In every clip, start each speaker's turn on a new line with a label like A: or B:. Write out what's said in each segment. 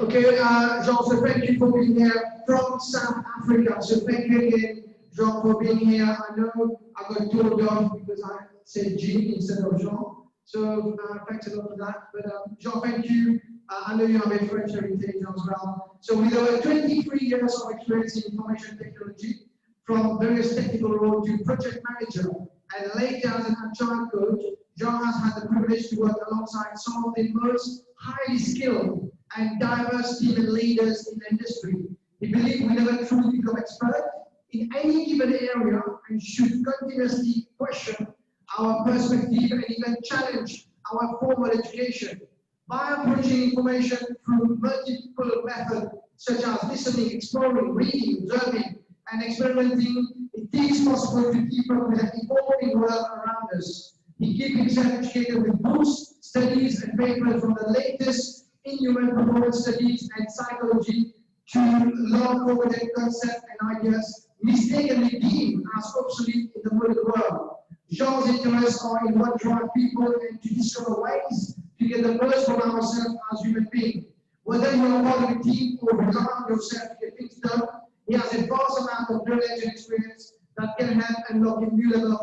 A: Okay, Jean, so thank you for being here from South Africa. So thank you again, Jean, for being here. I know I got told off because I said Jean instead of Jean. So thanks a lot for that. But Jean, thank you. I know you have a French heritage as well. So with over 23 years of experience in information technology, from various technical roles to project manager, and later as an Agile Coach, Jean has had the privilege to work alongside some of the most highly skilled and diverse team and leaders in the industry. We believe we never truly become expert in any given area and should continuously question our perspective and even challenge our formal education by approaching information through multiple methods such as listening, exploring, reading, observing, and experimenting. It is possible to keep up with the evolving world around us. He keeps himself educated with books, studies, and papers from the latest in human performance studies and psychology to long-forgotten concepts and ideas mistakenly deemed as obsolete in the modern world. Jean's interests are in what drives people and to discover ways to get the most from ourselves as human beings. Whether you are part of a team or rely on yourself to get things done, he has a vast amount of knowledge and experience that can help unlock a new level of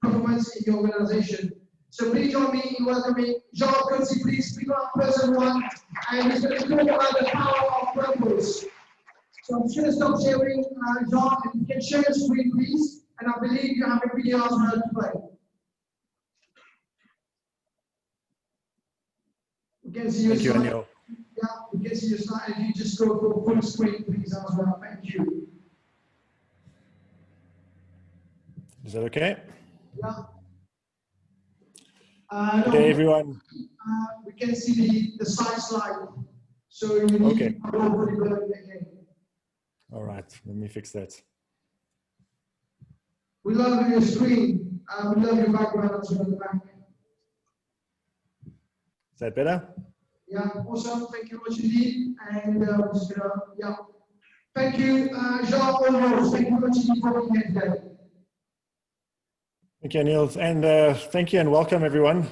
A: performance in your organization. So please join me in welcoming Agile Coach. Please speak on person one, and he's going to talk about the power of purpose. So I'm just going to stop sharing, Jean, and you can share your screen, please. And I believe you have a video as well to play. We can see your
B: Thank you, Anil.
A: Yeah, we can see your slide. If you just go for full screen, please, as well. Thank you.
B: Is that okay?
A: Yeah.
B: Good day, everyone.
A: We can see the slide. So you need
B: okay.
A: to go over it again.
B: All right, let me fix that.
A: We love your screen. We love your background as well in the back.
B: Is that better?
A: Yeah, awesome. Thank you very much indeed. And just yeah. Thank you, Jean Olmos. Thank you very much indeed for being here today.
B: Thank you, Anil, and thank you and welcome, everyone.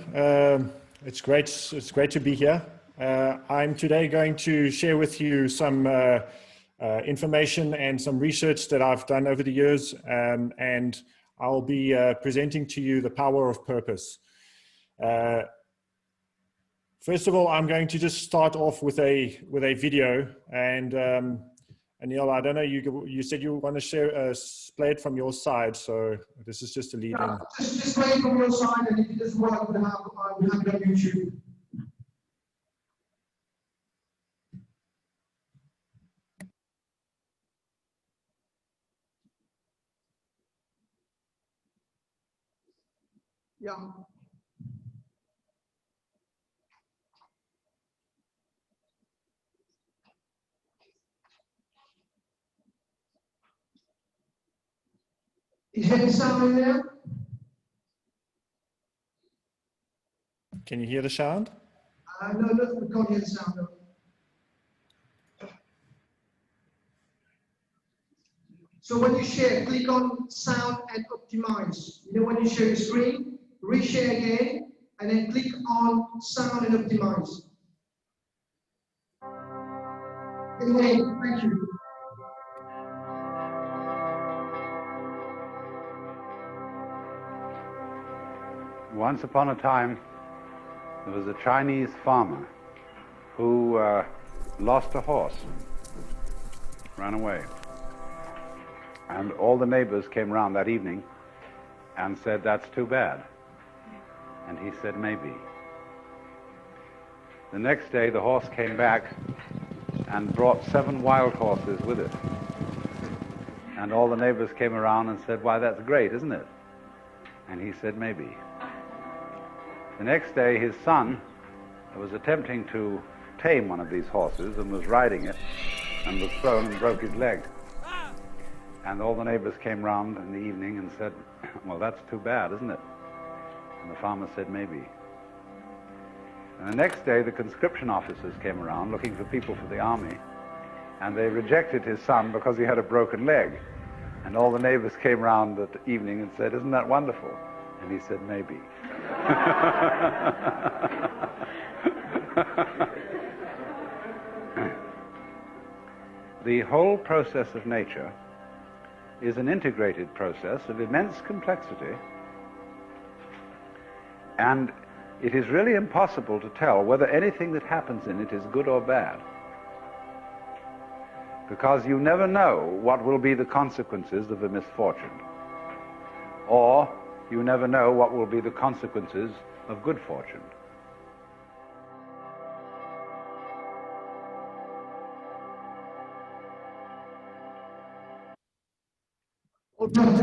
B: It's great to be here. I'm today going to share with you some information and some research that I've done over the years, and I'll be presenting to you the power of purpose. First of all, I'm going to just start off with a video, and Anil, I don't know, you said you want to share play it from your side, so this is just a lead in.
A: Just play it from your side, and if it doesn't work, we'll have it on YouTube. Yeah. Is there any sound in there?
B: Can you hear the sound?
A: No, we can't hear the sound. No. So when you share, click on sound and optimize. You know, when you share your screen, reshare again, and then click on sound and optimize. Okay, thank you.
C: Once upon a time, there was a Chinese farmer who lost a horse, ran away. And all the neighbors came round that evening and said, "That's too bad." And he said, "Maybe." The next day, the horse came back and brought 7 wild horses with it. And all the neighbors came around and said, "Why, that's great, isn't it?" And he said, "Maybe." The next day, his son was attempting to tame one of these horses and was riding it and was thrown and broke his leg. And all the neighbors came round in the evening and said, "Well, that's too bad, isn't it?" And the farmer said, "Maybe." And the next day, the conscription officers came around looking for people for the army, and they rejected his son because he had a broken leg. And all the neighbors came round that evening and said, "Isn't that wonderful?" And he said, "Maybe." the whole process of nature is an integrated process of immense complexity, and it is really impossible to tell whether anything that happens in it is good or bad, because you never know what will be the consequences of a misfortune, or you never know what will be the consequences of good fortune.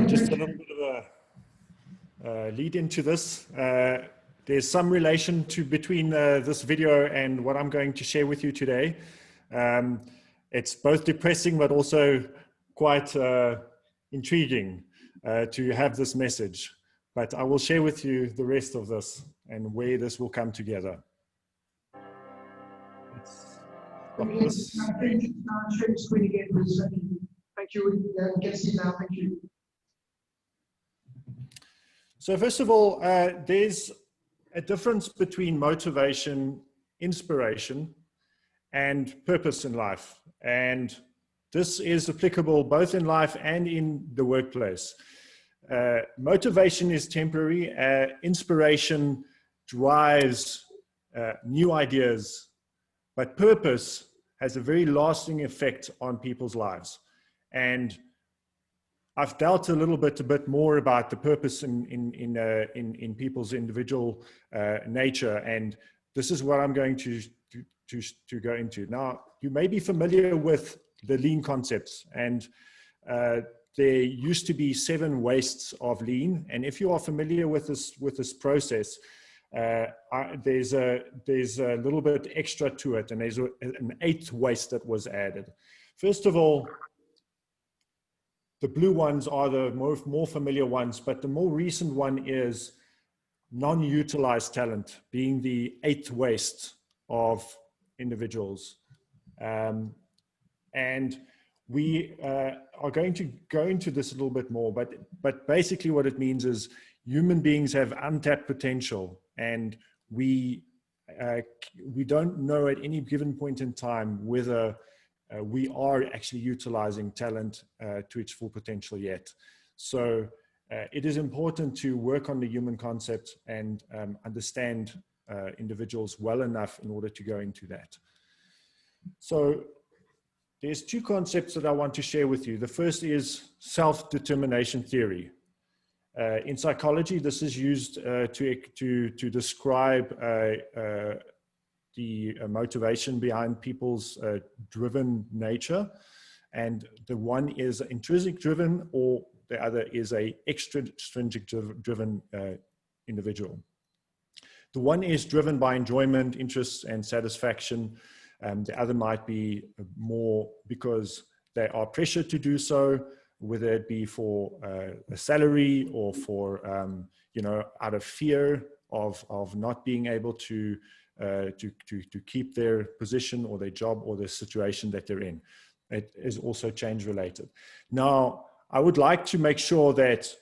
B: Just a little bit of a lead into this. There's some relation between this video and what I'm going to share with you today. It's both depressing but also quite intriguing to have this message. But I will share with you the rest of this and where this will come together.
A: Share the screen again, please. Thank you. You can see now. Thank you.
B: So first of all, there's a difference between motivation, inspiration, and purpose in life. And this is applicable both in life and in the workplace. Motivation is temporary. Inspiration drives new ideas, but purpose has a very lasting effect on people's lives. And I've dealt a bit more about the purpose in people's individual nature, and this is what I'm going to go into. Now, you may be familiar with the lean concepts, and there used to be 7 wastes of lean. And if you are familiar with this process, there's a little bit extra to it, and there's an 8th waste that was added. First of all, the blue ones are the more familiar ones, but the more recent one is non-utilized talent being the 8th waste of individuals. And we are going to go into this a little bit more, but basically what it means is human beings have untapped potential, and we don't know at any given point in time whether we are actually utilizing talent to its full potential yet. So it is important to work on the human concept and understand individuals well enough in order to go into that. So there's 2 concepts that I want to share with you. The first is self-determination theory. In psychology, this is used to describe the motivation behind people's driven nature. And the one is intrinsic driven, or the other is a extrinsic driven individual. The one is driven by enjoyment, interests, and satisfaction. The other might be more because they are pressured to do so, whether it be for a salary or for, out of fear of not being able to keep their position or their job or the situation that they're in. It is also change related. Now, I would like to make sure that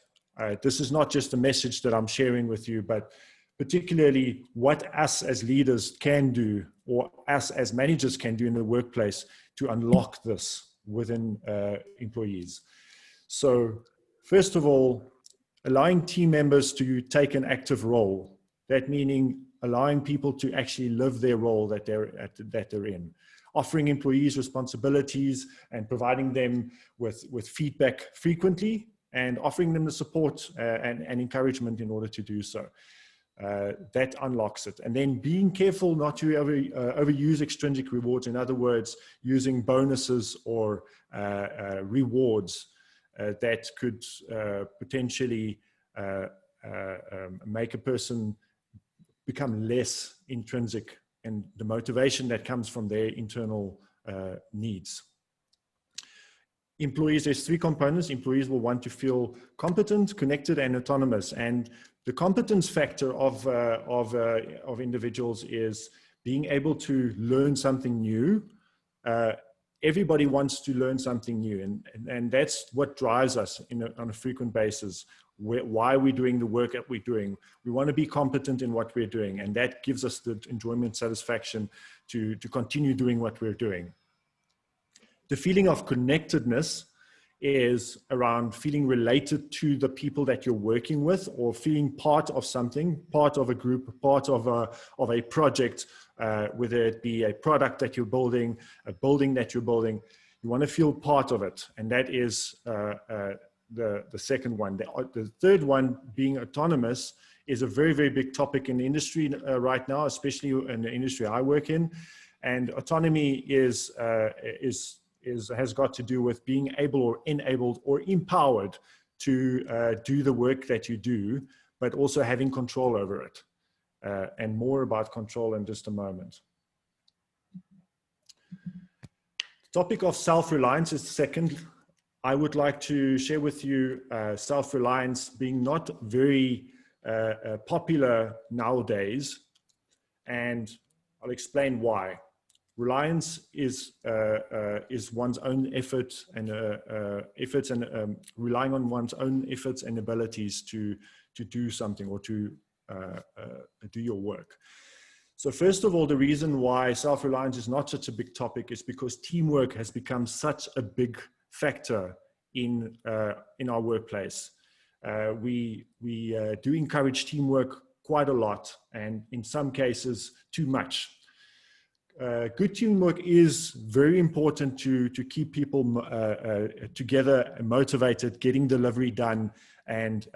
B: this is not just a message that I'm sharing with you, but particularly what us as leaders can do, or us as managers can do in the workplace to unlock this within employees. So first of all, allowing team members to take an active role, that meaning allowing people to actually live their role that they're in, offering employees responsibilities and providing them with feedback frequently, and offering them the support and encouragement in order to do so. That unlocks it. And then being careful not to overuse extrinsic rewards. In other words, using bonuses or rewards that could potentially make a person become less intrinsic and the motivation that comes from their internal needs. Employees, there's 3 components. Employees will want to feel competent, connected, and autonomous. And the competence factor of individuals is being able to learn something new. Everybody wants to learn something new, and that's what drives us on a frequent basis. Why are we doing the work that we're doing? We want to be competent in what we're doing, and that gives us the enjoyment, satisfaction to continue doing what we're doing. The feeling of connectedness is around feeling related to the people that you're working with, or feeling part of something, part of a group, part of a project, whether it be a product that you're building, a building that you're building. You want to feel part of it. And that is the second one. The third one, being autonomous, is a very, very big topic in the industry right now, especially in the industry I work in. And autonomy has got to do with being able or enabled or empowered to do the work that you do, but also having control over it. And more about control in just a moment. The topic of self-reliance is the second. I would like to share with you self-reliance being not very popular nowadays, and I'll explain why. Reliance is one's own effort and relying on one's own efforts and abilities to do something or to do your work. So first of all, the reason why self-reliance is not such a big topic is because teamwork has become such a big factor in our workplace. We do encourage teamwork quite a lot, and in some cases too much. Good teamwork is very important to keep people together, motivated, getting delivery done, and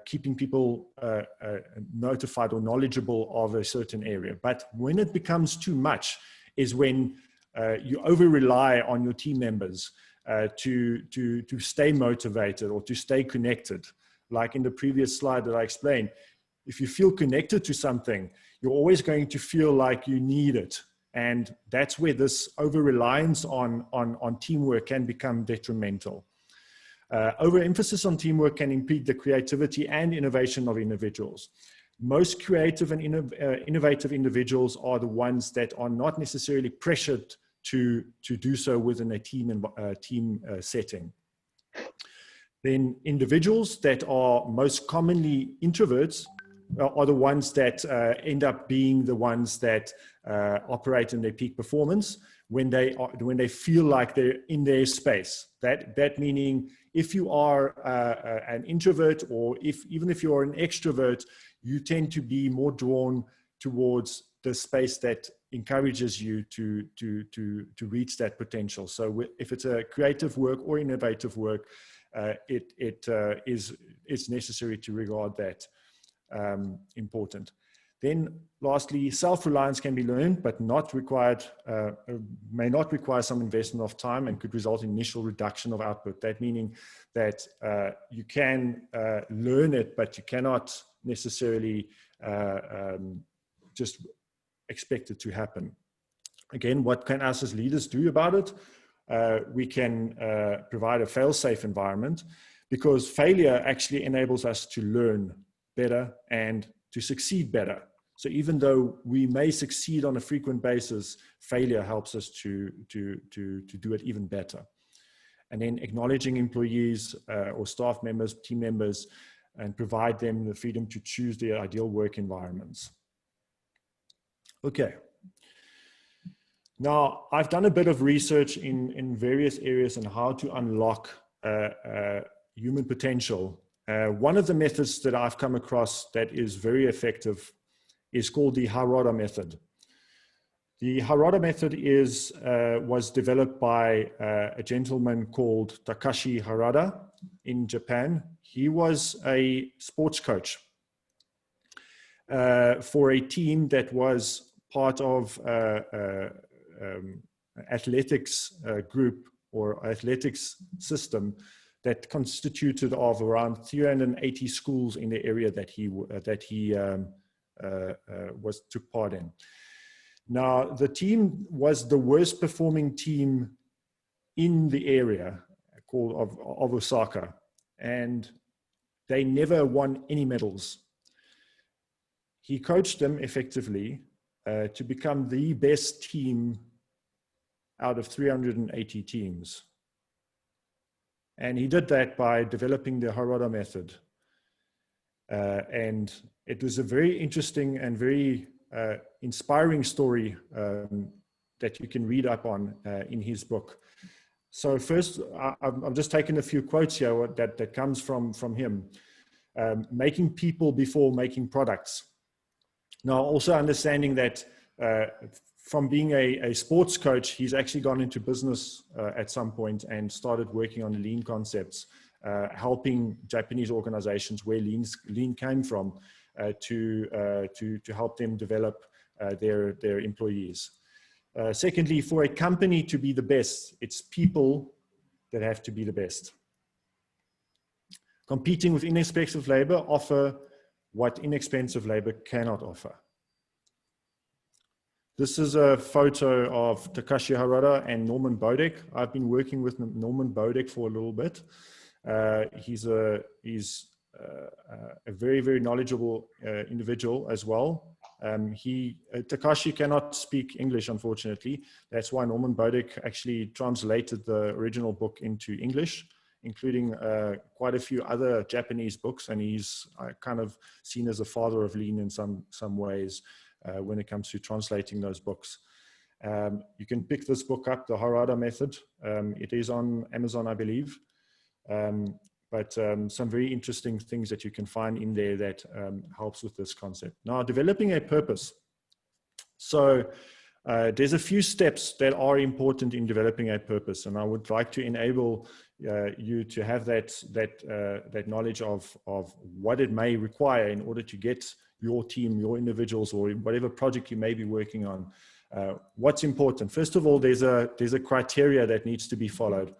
B: keeping people notified or knowledgeable of a certain area. But when it becomes too much is when you over-rely on your team members to stay motivated or to stay connected. Like in the previous slide that I explained, if you feel connected to something, you're always going to feel like you need it. And that's where this over-reliance on teamwork can become detrimental. Overemphasis on teamwork can impede the creativity and innovation of individuals. Most creative and innovative individuals are the ones that are not necessarily pressured to do so within a team setting. Then individuals that are most commonly introverts are the ones that end up being the ones that operate in their peak performance when they feel like they're in their space. That meaning, if you are an introvert, or even if you are an extrovert, you tend to be more drawn towards the space that encourages you to reach that potential. So if it's a creative work or innovative work, it's necessary to regard that important. Then lastly, self-reliance can be learned, but not required, may not require some investment of time, and could result in initial reduction of output. That meaning that you can learn it, but you cannot necessarily just expect it to happen. Again, what can us as leaders do about it? We can provide a fail-safe environment, because failure actually enables us to learn better and to succeed better. So even though we may succeed on a frequent basis, failure helps us to do it even better. And then acknowledging employees or staff members, team members, and provide them the freedom to choose their ideal work environments. Okay. Now, I've done a bit of research in various areas on how to unlock human potential. One of the methods that I've come across that is very effective is called the Harada method. The Harada method was developed by a gentleman called Takashi Harada in Japan. He was a sports coach for a team that was part of athletics group or athletics system that constituted of around 380 schools in the area that he took part in. Now, the team was the worst performing team in the area of Osaka, and they never won any medals. He coached them effectively to become the best team out of 380 teams. And he did that by developing the Harada method. And it was a very interesting and very inspiring story that you can read up on in his book. So first, I'm just taking a few quotes here that comes from him. Making people before making products. Now, also understanding that from being a sports coach, he's actually gone into business at some point and started working on lean concepts, helping Japanese organizations where lean came from to help them develop their employees. Secondly, for a company to be the best, it's people that have to be the best. Competing with inexpensive labor offer what inexpensive labor cannot offer. This is a photo of Takashi Harada and Norman Bodek. I've been working with Norman Bodek for a little bit. He's a very, very knowledgeable individual as well. Takashi cannot speak English, unfortunately. That's why Norman Bodek actually translated the original book into English, including quite a few other Japanese books, and he's kind of seen as a father of lean in some ways when it comes to translating those books. You can pick this book up, The Harada Method. It is on Amazon, I believe. But some very interesting things that you can find in there that helps with this concept. Now, developing a purpose. So there's a few steps that are important in developing a purpose, and I would like to enable you to have that knowledge of what it may require in order to get your team, your individuals, or whatever project you may be working on. What's important? First of all, there's a criteria that needs to be followed.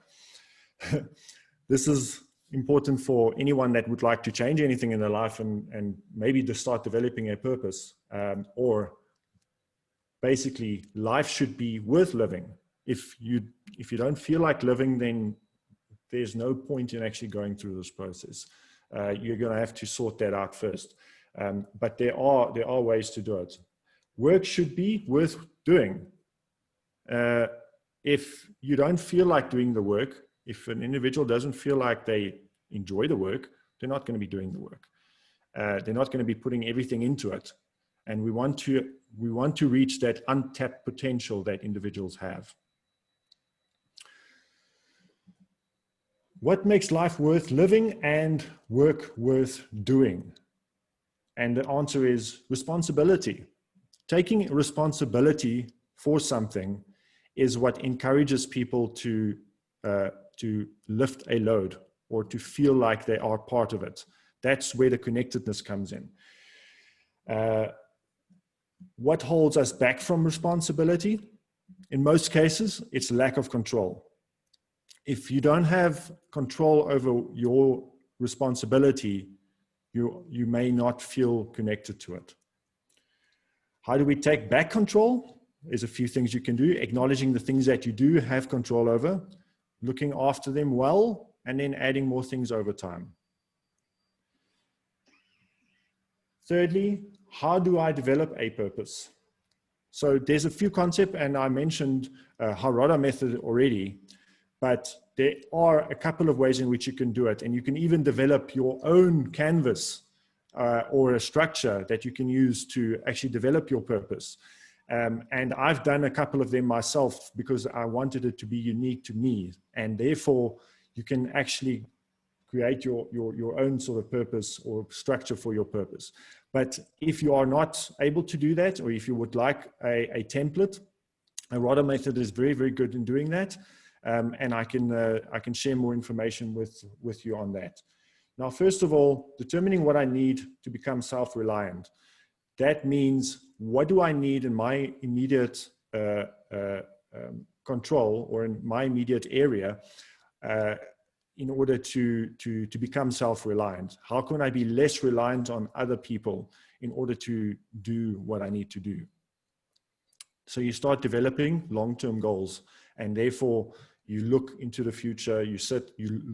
B: This is important for anyone that would like to change anything in their life and maybe to start developing a purpose, or basically life should be worth living. If you don't feel like living, then there's no point in actually going through this process. You're going to have to sort that out first. But there are ways to do it. Work should be worth doing. If you don't feel like doing the work, if an individual doesn't feel like they enjoy the work, they're not going to be doing the work. They're not going to be putting everything into it. And we want to reach that untapped potential that individuals have. What makes life worth living and work worth doing? And the answer is responsibility. Taking responsibility for something is what encourages people to lift a load or to feel like they are part of it. That's where the connectedness comes in. What holds us back from responsibility? In most cases, it's lack of control. If you don't have control over your responsibility, you may not feel connected to it. How do we take back control? There's a few things you can do. Acknowledging the things that you do have control over, looking after them well, and then adding more things over time. Thirdly, how do I develop a purpose? So there's a few concepts, and I mentioned Harada method already, but there are a couple of ways in which you can do it, and you can even develop your own canvas or a structure that you can use to actually develop your purpose. And I've done a couple of them myself because I wanted it to be unique to me, and therefore you can actually create your own sort of purpose or structure for your purpose. But if you are not able to do that, or if you would like a template, a Harada method is very, very good in doing that. And I can share more information with you on that. Now, first of all, determining what I need to become self-reliant. That means, what do I need in my immediate control or in my immediate area in order to become self-reliant? How can I be less reliant on other people in order to do what I need to do? So you start developing long-term goals, and therefore you look into the future, you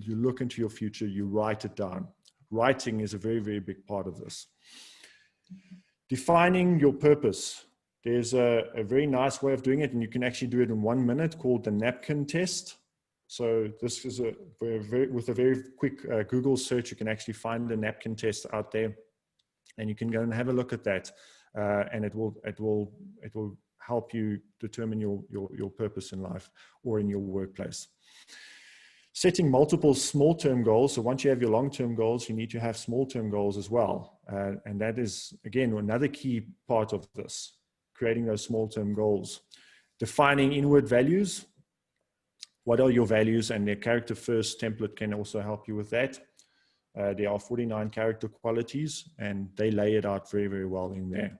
B: look into your future, you write it down. Writing is a very, very big part of this. Defining your purpose. There's a very nice way of doing it, and you can actually do it in 1 minute, called the napkin test. So this is with a very quick Google search, you can actually find the napkin test out there, and you can go and have a look at that, and it will help you determine your purpose in life or in your workplace. Setting multiple small-term goals. So once you have your long-term goals, you need to have small-term goals as well. And that is, again, another key part of this, creating those small-term goals. Defining inward values. What are your values? And the character first template can also help you with that. There are 49 character qualities, and they lay it out very, very well in there.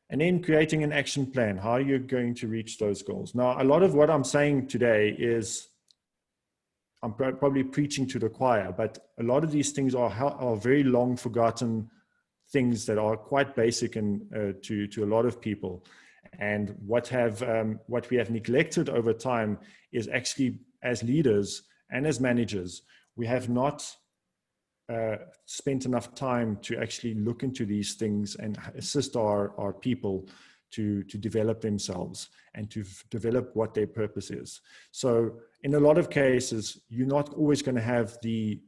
B: And then creating an action plan. How are you going to reach those goals? Now, a lot of what I'm saying today is, I'm probably preaching to the choir, but a lot of these things are very long forgotten things that are quite basic and to a lot of people. And what we have neglected over time is actually, as leaders and as managers, we have not spent enough time to actually look into these things and assist our people to develop themselves and to develop what their purpose is. So in a lot of cases, you're not always going to have the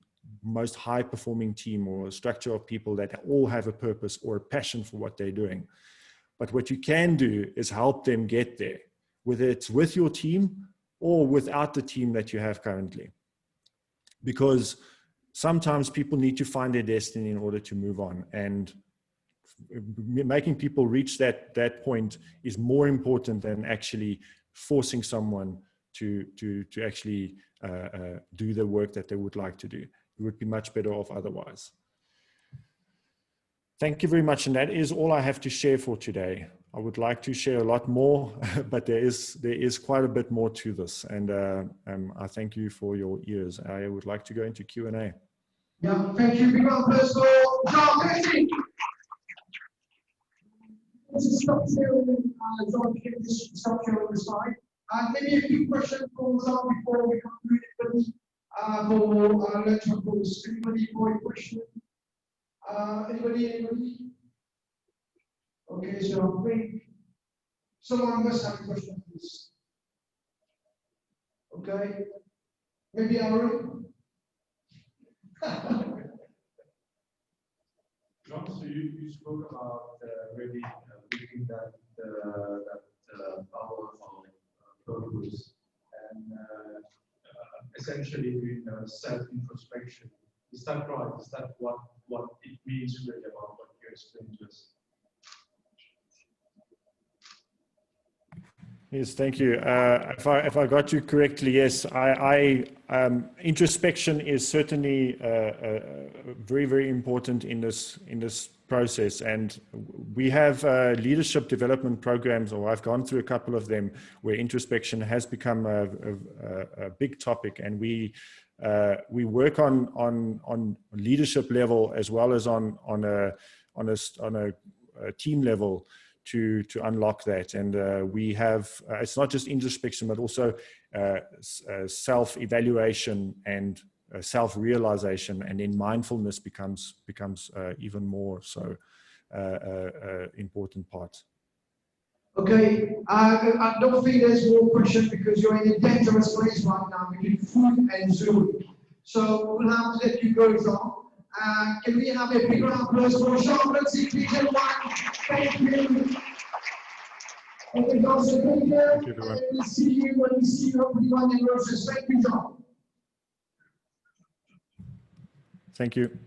B: most high performing team or a structure of people that all have a purpose or a passion for what they're doing. But what you can do is help them get there, whether it's with your team or without the team that you have currently. Because sometimes people need to find their destiny in order to move on, and making people reach that point is more important than actually forcing someone to actually do the work that they would like to do. It would be much better off otherwise. Thank you very much, and that is all I have to share for today. I would like to share a lot more, but there is quite a bit more to this, and I thank you for your ears. I would like to go into Q&A.
A: Yeah, thank you. Big round of applause for John Coetzee. Let's stop sharing, John, stop sharing the slide. Maybe a few questions for John before we conclude it. For lunch, of course. Anybody for a question? Anybody? Okay, so I think someone must have a question, please. Okay, maybe Aaron.
D: John, so you spoke about really looking at power of purpose and essentially doing self-introspection. Is that right? Is that what it means really about what you explained to us?
B: Yes, thank you. If I got you correctly, yes, introspection is certainly very, very important in this process. And we have leadership development programs, or I've gone through a couple of them, where introspection has become a big topic, and we work on leadership level as well as on a team level to unlock that. And we have, it's not just introspection, but also self-evaluation and self-realization, and then mindfulness becomes even more so important part.
A: Okay, I don't think there's more question because you're in a dangerous place right now between food and Zoom. So we'll have to let you go, Jean. Can we have a big round of applause for Jean Coetzee, Division 1? Thank you. Okay, guys, thank you. And we'll see you when we see you hopefully on the Mauritius. Thank you, Jean.
B: Thank you.